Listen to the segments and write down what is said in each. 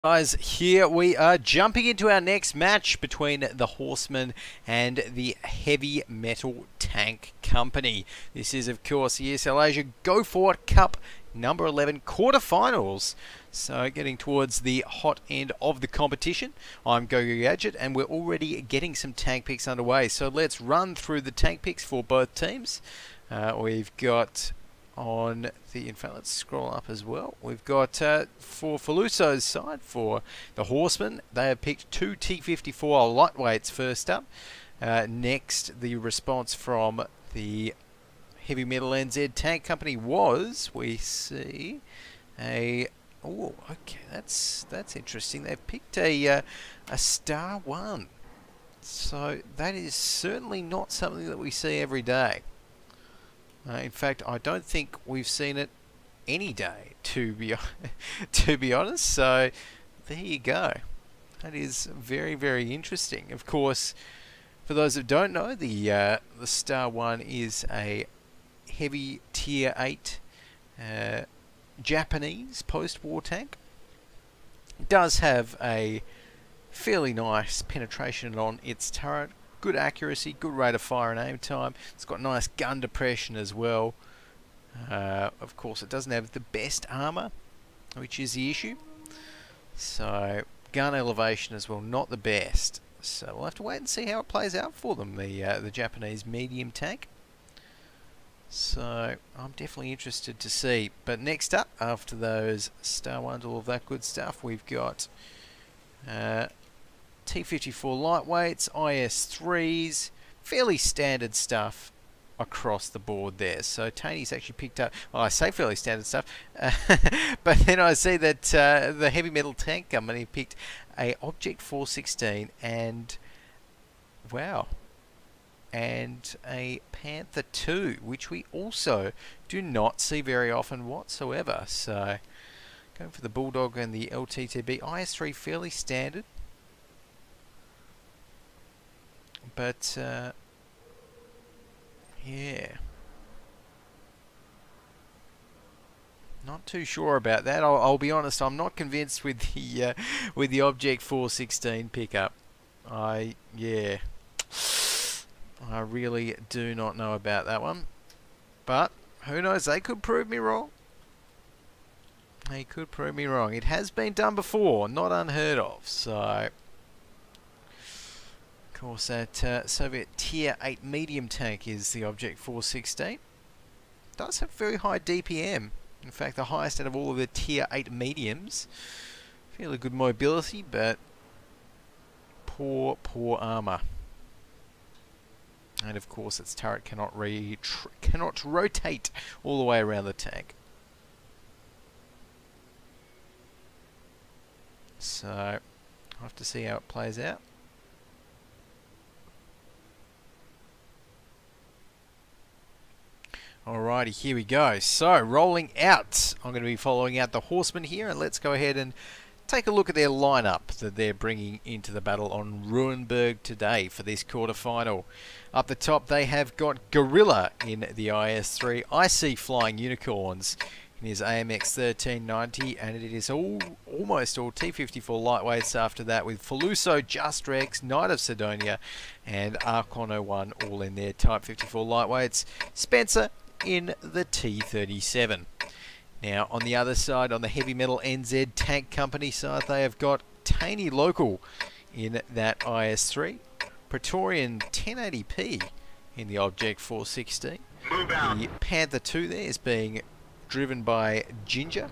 Guys, here we are jumping into our next match between the Horsemen and the Heavy Metal Tank Company. This is, of course, the ESL Asia Go4WoT Cup number 11 quarterfinals. So getting towards the hot end of the competition. I'm Go4WoT, and we're already getting some tank picks underway. So let's run through the tank picks for both teams. We've got on the, in fact, let's scroll up as well. We've got for Faluso's side, for the Horsemen, they have picked two T54 lightweights first up. Next, the response from the Heavy Metal NZ Tank Company was, we see a, oh, okay, that's interesting. They've picked a Star 1. So that is certainly not something that we see every day. In fact, I don't think we've seen it any day, to be honest. So there you go. That is very, very interesting. Of course, for those that don't know, the Star 1 is a heavy Tier 8 Japanese post-war tank. It does have a fairly nice penetration on its turret. Good accuracy, good rate of fire and aim time. It's got nice gun depression as well. Of course, it doesn't have the best armor, which is the issue. So, gun elevation as well, not the best. So we'll have to wait and see how it plays out for them, the Japanese medium tank. So I'm definitely interested to see. But next up, after those Star 1s, all of that good stuff, we've got T54 lightweights, IS3s, fairly standard stuff across the board there. So Tony's actually picked up, well, I say fairly standard stuff, but then I see that the Heavy Metal Tank Company picked a Object 416 and, wow, and a Panther 2, which we also do not see very often whatsoever. So going for the Bulldog and the LTTB, IS3 fairly standard. But, yeah. Not too sure about that. I'll be honest, I'm not convinced with the Object 416 pickup. Yeah. I really do not know about that one. But, who knows, they could prove me wrong. They could prove me wrong. It has been done before, not unheard of, so of course, that Soviet Tier 8 medium tank is the Object 416. Does have very high DPM. In fact, the highest out of all of the Tier 8 mediums. Fairly good mobility, but poor armor. And of course, its turret cannot rotate all the way around the tank. So, I'll have to see how it plays out. Alrighty, here we go. So, rolling out. I'm going to be following out the Horsemen here, and let's go ahead and take a look at their lineup that they're bringing into the battle on Ruinberg today for this quarterfinal. Up the top, they have got Gorilla in the IS3. I see Flying Unicorns in his AMX 1390, and it is almost all T54 lightweights after that, with Faluso, Just Rex, Knight of Sidonia, and Archon 01 all in their Type 54 lightweights. Spencer in the T37. Now, on the other side, on the Heavy Metal NZ Tank Company side, they have got Taney Local in that IS3. Praetorian 1080p in the Object 416. The Panther 2 there is being driven by Ginger.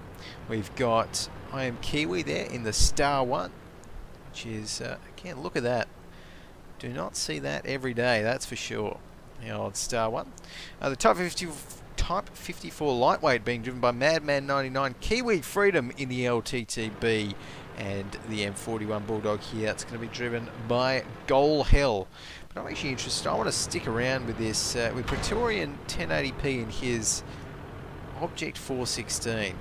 We've got I Am Kiwi there in the Star 1, which is, again, look at that. Do not see that every day, that's for sure. The old Star 1. The Type 54 lightweight being driven by Madman 99, Kiwi Freedom in the LTTB, and the M41 Bulldog here. It's going to be driven by Goal Hell. But I'm actually interested. I want to stick around with this with Praetorian 1080p in his Object 416.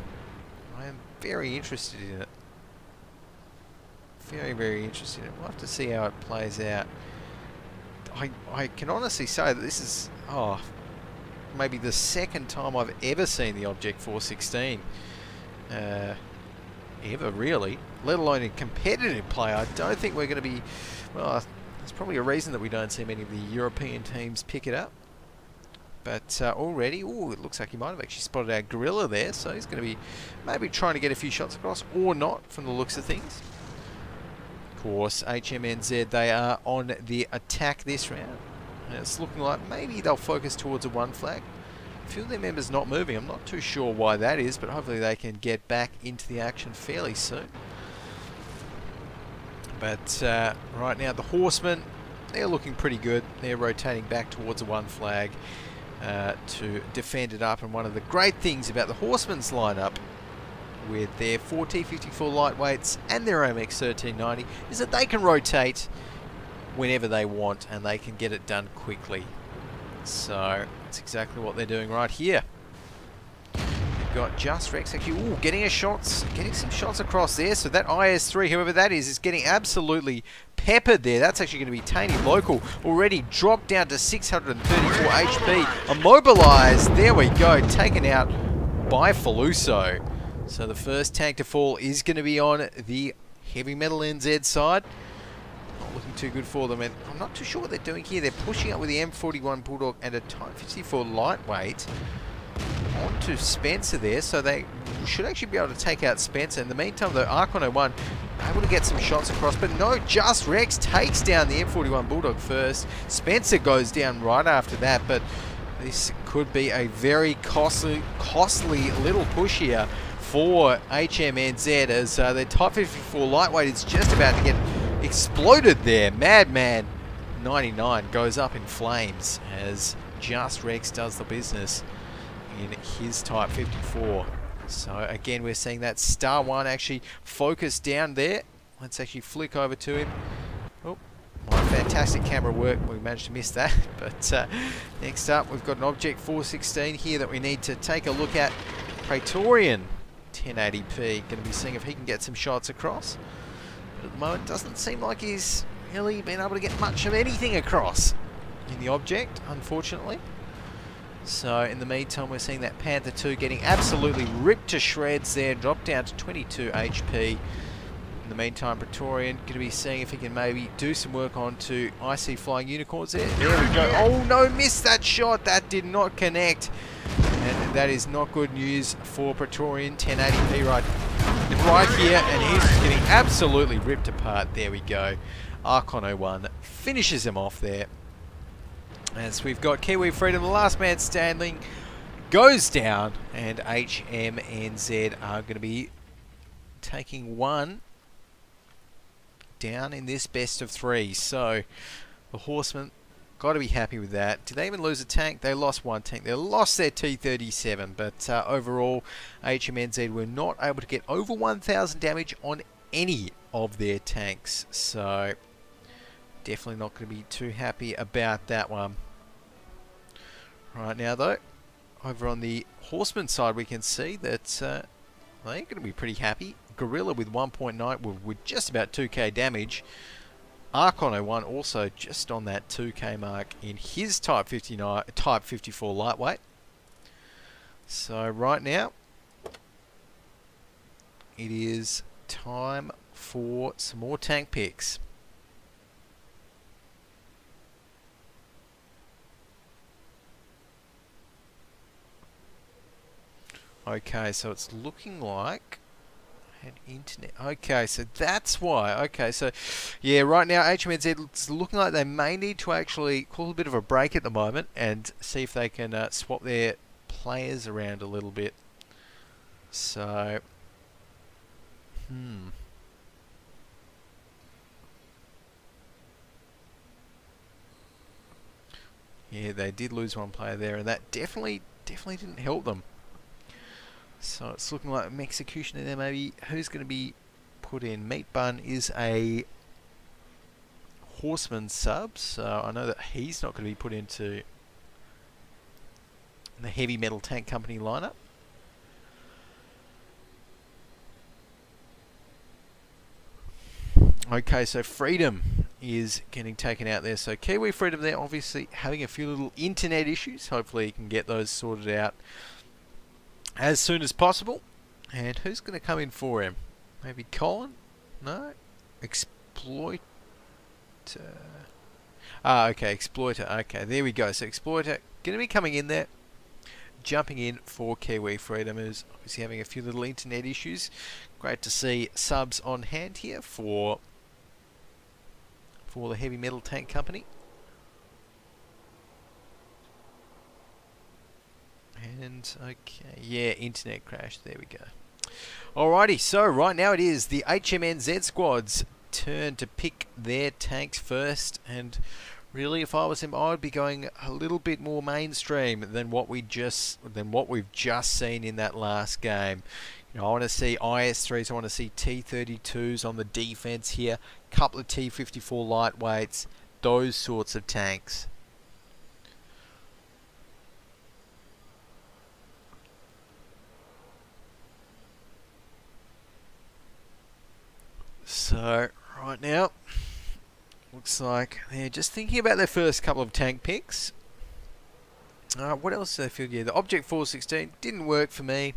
I am very interested in it. Very, very interested in it. We'll have to see how it plays out. I can honestly say that this is, maybe the second time I've ever seen the Object 416. ever really, let alone in competitive play. I don't think we're going to be, well, there's probably a reason that we don't see many of the European teams pick it up. But already, oh, it looks like he might have actually spotted our gorilla there, so he's going to be maybe trying to get a few shots across, or not, from the looks of things. Of course, HMNZ, they are on the attack this round. And it's looking like maybe they'll focus towards a 1 flag. A few of their members not moving. I'm not too sure why that is, but hopefully they can get back into the action fairly soon. But right now, the Horsemen, they're looking pretty good. They're rotating back towards a 1 flag to defend it up. And one of the great things about the Horsemen's lineup with their 4 T54 lightweights and their OMX 1390 is that they can rotate whenever they want and they can get it done quickly. So that's exactly what they're doing right here. We've got Just Rex actually getting some shots across there. So that IS3, whoever that is getting absolutely peppered there. That's actually going to be Taney Local, already dropped down to 634 HP. Immobilized, there we go, taken out by Faluso. So the first tank to fall is going to be on the Heavy Metal NZ side. Not looking too good for them, and I'm not too sure what they're doing here. They're pushing up with the M41 Bulldog and a Type 54 lightweight onto Spencer there, so they should actually be able to take out Spencer. In the meantime, though, Archon01 able to get some shots across, but no, Just Rex takes down the M41 Bulldog first. Spencer goes down right after that, but this could be a very costly little push here for HMNZ, as their Type 54 lightweight is just about to get exploded there. Madman 99 goes up in flames as Just Rex does the business in his Type 54. So again, we're seeing that Star 1 actually focus down there. Let's actually flick over to him. Oh, my fantastic camera work. We managed to miss that. But next up, we've got an Object 416 here that we need to take a look at. Praetorian 1080p. Going to be seeing if he can get some shots across. But at the moment, doesn't seem like he's really been able to get much of anything across in the Object, unfortunately. So in the meantime, we're seeing that Panther 2 getting absolutely ripped to shreds there, dropped down to 22 HP. In the meantime, Praetorian going to be seeing if he can maybe do some work onto Icy Flying Unicorns there. There we go. Oh no, missed that shot. That did not connect. And that is not good news for Praetorian. 1080p right here, and he's just getting absolutely ripped apart. There we go. Archon01 finishes him off there. As we've got Kiwi Freedom, the last man standing, goes down, and HMNZ are going to be taking one down in this best of 3. So the Horsemen got to be happy with that. Did they even lose a tank? They lost one tank. They lost their T-37, but overall HMNZ were not able to get over 1,000 damage on any of their tanks. So definitely not going to be too happy about that one. Right now though, over on the Horseman side, we can see that they're going to be pretty happy. Gorilla with 1.9 with just about 2k damage. Archon01 also just on that 2k mark in his Type 54 lightweight. So right now, it is time for some more tank picks. Okay, so it's looking like an internet. Okay, so that's why. Okay, so yeah, right now HMNZ, it's looking like they may need to actually call a bit of a break at the moment and see if they can swap their players around a little bit. So, yeah, they did lose one player there, and that definitely didn't help them. So it's looking like an executioner there maybe. Who's going to be put in? Meat Bun is a Horseman sub, so I know that he's not going to be put into the Heavy Metal Tank Company lineup. Okay, so Freedom is getting taken out there. So Kiwi Freedom there, obviously having a few little internet issues. Hopefully he can get those sorted out as soon as possible. And who's going to come in for him? Maybe Colin? No? Exploiter. Okay, Exploiter. Okay, there we go. So Exploiter going to be coming in there. Jumping in for Kiwi Freedom, who's obviously having a few little internet issues. Great to see subs on hand here for the Heavy Metal Tank Company. And okay, yeah, internet crash. There we go. Alrighty, so right now it is the HMNZ squad's turn to pick their tanks first, and really, if I was him, I would be going a little bit more mainstream than what we've just seen in that last game. You know, I want to see IS-3s, I want to see T-32s on the defense here, couple of T-54 lightweights, those sorts of tanks. So, right now, looks like they're just thinking about their first couple of tank picks. What else did they feel? Yeah, the Object 416 didn't work for me.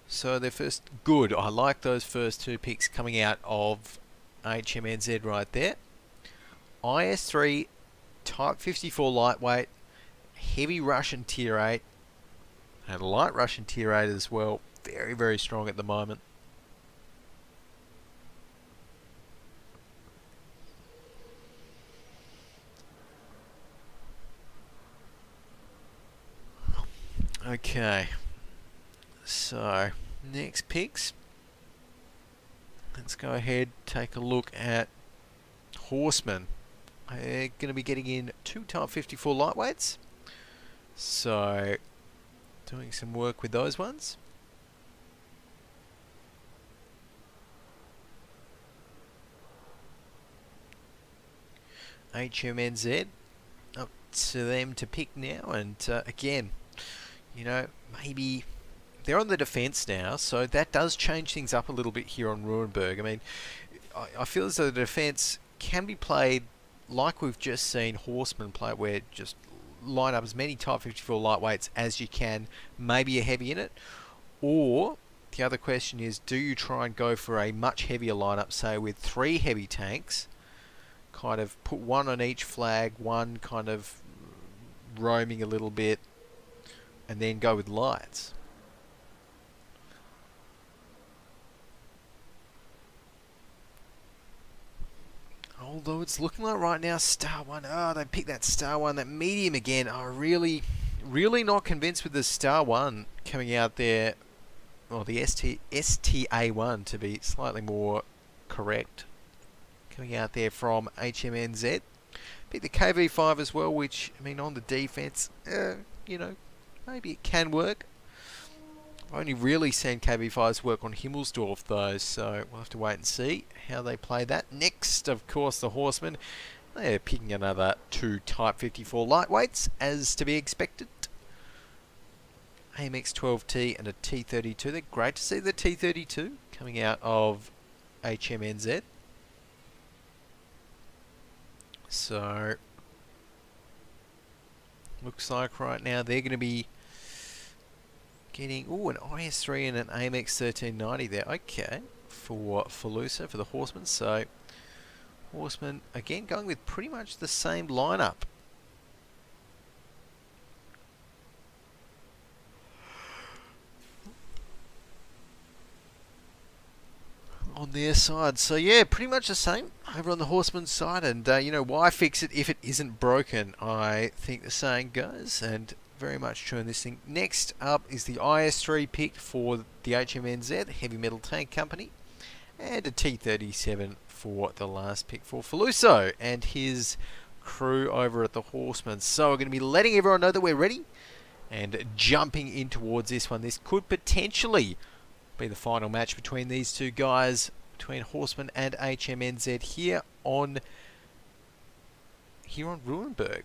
So their first, good. I like those first two picks coming out of HMNZ right there. IS-3, Type 54 lightweight, heavy Russian Tier 8, and light Russian Tier 8 as well. Very, very strong at the moment. Okay, so next picks. Let's go ahead, take a look at Horsemen. They're going to be getting in 2 Type 54 lightweights. So, doing some work with those ones. HMNZ, up to them to pick now, and again, you know, maybe they're on the defense now, so that does change things up a little bit here on Ruinberg. I mean, I feel as though the defense can be played like we've just seen Horsemen play, where just line up as many Type 54 lightweights as you can, maybe a heavy in it, or the other question is, do you try and go for a much heavier lineup, say with 3 heavy tanks, kind of put 1 on each flag, 1 kind of roaming a little bit, and then go with lights. Although it's looking like right now Star 1, they picked that Star 1, that medium again. I'm really not convinced with the Star 1 coming out there, or the STA1 to be slightly more correct, coming out there from HMNZ. Picked the KV5 as well, which, I mean, on the defense, you know, maybe it can work. I've only really seen KV5s work on Himmelsdorf though, so we'll have to wait and see how they play that. Next, of course, the Horsemen. They're picking another 2 Type 54 lightweights, as to be expected. AMX 12T and a T32. They're great to see the T32 coming out of HMNZ. So, looks like right now they're going to be getting, an IS-3 and an AMX 1390 there. Okay, for Fallujah, for the Horsemen. So, Horsemen, again, going with pretty much the same lineup. On their side. So, yeah, pretty much the same over on the Horsemen's side. And, you know, why fix it if it isn't broken? I think the saying goes, and very much true in this thing. Next up is the IS-3 pick for the HMNZ, Heavy Metal Tank Company, and a T-37 for the last pick for Fallujah and his crew over at the Horsemen. So we're going to be letting everyone know that we're ready and jumping in towards this one. This could potentially be the final match between these two guys, between Horsemen and HMNZ here on Ruinberg.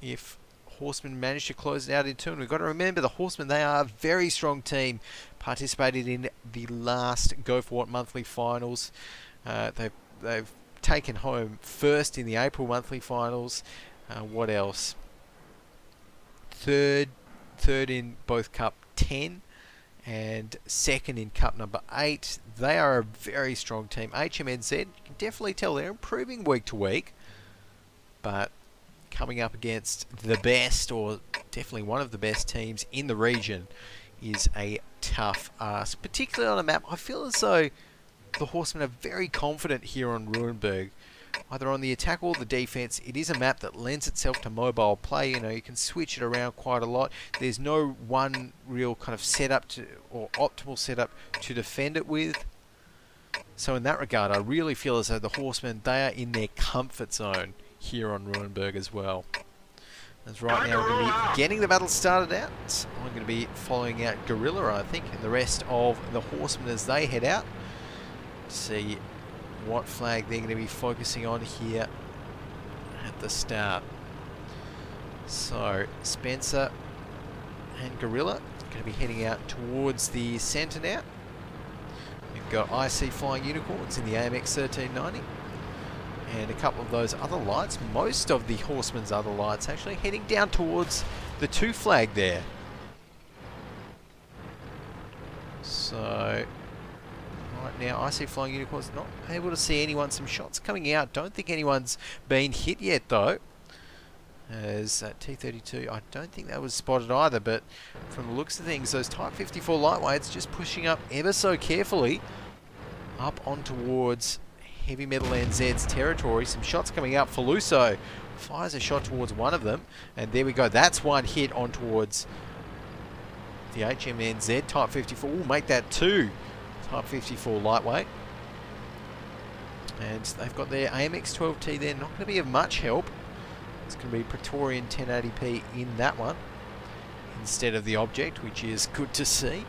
If Horsemen managed to close it out in turn, we've got to remember the Horsemen, they are a very strong team, participated in the last Go4WoT monthly finals. They've taken home first in the April monthly finals. What else? Third in both Cup 10 and second in Cup number 8. They are a very strong team. HMNZ, you can definitely tell they're improving week to week, but coming up against the best, or definitely one of the best teams in the region, is a tough ask, particularly on a map. I feel as though the Horsemen are very confident here on Ruinberg, either on the attack or the defense. It is a map that lends itself to mobile play. You know, you can switch it around quite a lot. There's no one real kind of setup to, or optimal setup to defend it with. So in that regard, I really feel as though the Horsemen, they are in their comfort zone here on Ruinberg as well. As right now we're going to be getting the battle started out. I'm going to be following out Gorilla, I think, and the rest of the Horsemen as they head out. See what flag they're going to be focusing on here at the start. So Spencer and Gorilla going to be heading out towards the centre now. We've got IC Flying Unicorns in the AMX 1390 and a couple of those other lights, most of the Horsemen's other lights actually heading down towards the 2 flag there. So right now, IC Flying Unicorns not able to see anyone. Some shots coming out. Don't think anyone's been hit yet, though. As T32, I don't think that was spotted either, but from the looks of things, those Type 54 lightweights just pushing up ever so carefully up on towards Heavy Metal NZ's territory. Some shots coming out. Faluso fires a shot towards one of them, and there we go. That's one hit on towards the HMNZ Type 54. We'll make that 2 Type 54 lightweight, and they've got their AMX 12T there. Not going to be of much help. It's going to be Praetorian 1080p in that one instead of the object, which is good to see.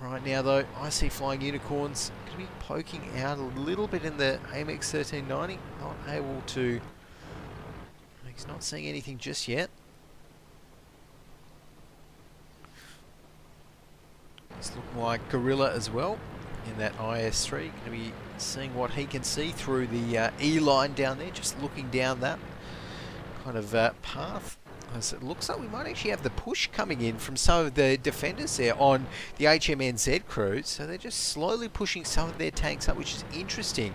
Right now though, I see Flying Unicorns going to be poking out a little bit in the AMX 1390. Not able to, he's not seeing anything just yet. It's looking like Gorilla as well in that IS3. Going to be seeing what he can see through the E line down there, just looking down that kind of path. As it looks like we might actually have the push coming in from some of the defenders there on the HMNZ crew. So they're just slowly pushing some of their tanks up, which is interesting.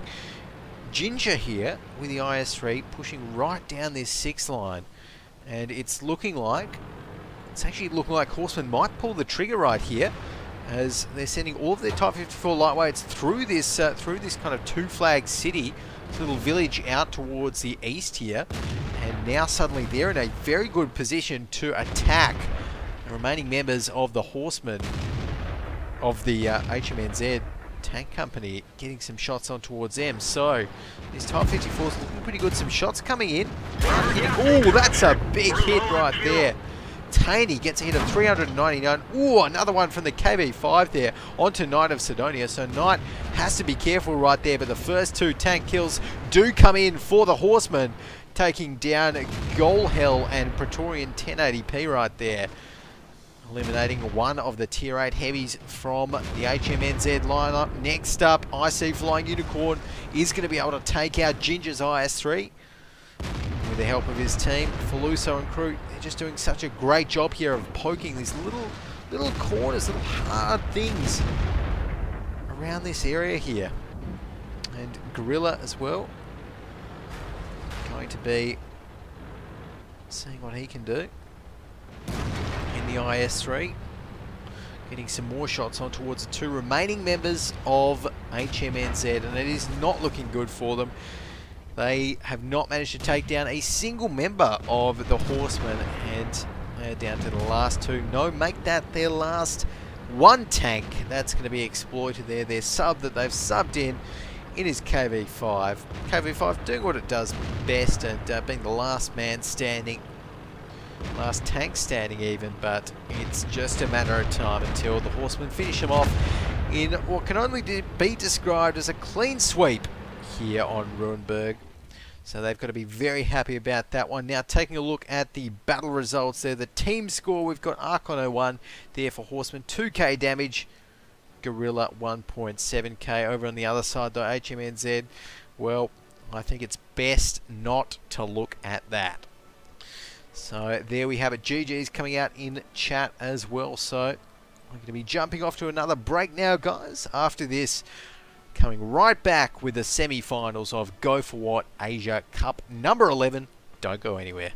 Ginger here with the IS3 pushing right down this 6 line. And it's looking like, Horsemen might pull the trigger right here, as they're sending all of their Type 54 lightweights through this kind of 2 flag city, this little village out towards the east here, and now suddenly they're in a very good position to attack the remaining members of the Horsemen of the HMNZ tank company, getting some shots on towards them. So this Type 54 is looking pretty good. Some shots coming in. Oh, that's a big hit right there. Taney gets a hit of 399. Ooh, another one from the KV5 there onto Knight of Sidonia. So Knight has to be careful right there, but the first 2 tank kills do come in for the Horsemen, taking down Goal Hell and Praetorian 1080p right there, eliminating one of the Tier 8 heavies from the HMNZ lineup. Next up, IC Flying Unicorn is going to be able to take out Ginger's IS3 with the help of his team. Faluso and crew, they're just doing such a great job here of poking these little corners, little hard things around this area here. And Gorilla as well, going to be seeing what he can do in the IS3, getting some more shots on towards the 2 remaining members of HMNZ, and it is not looking good for them. They have not managed to take down a single member of the Horsemen, and they're down to the last 2. No, make that their last 1 tank. That's going to be exploited there. Their sub that they've subbed in is KV5. KV5 doing what it does best, and being the last man standing, last tank standing even, but it's just a matter of time until the Horsemen finish them off in what can only be described as a clean sweep here on Ruinberg. So they've got to be very happy about that one. Now taking a look at the battle results there, the team score, we've got Archon 01 there for Horsemen, 2k damage, Gorilla 1.7k. Over on the other side though, HMNZ, well, I think it's best not to look at that. So there we have it. GG's coming out in chat as well. So We're going to be jumping off to another break now, guys. After this, coming right back with the semi-finals of Go4WoT Asia Cup number 11. Don't go anywhere.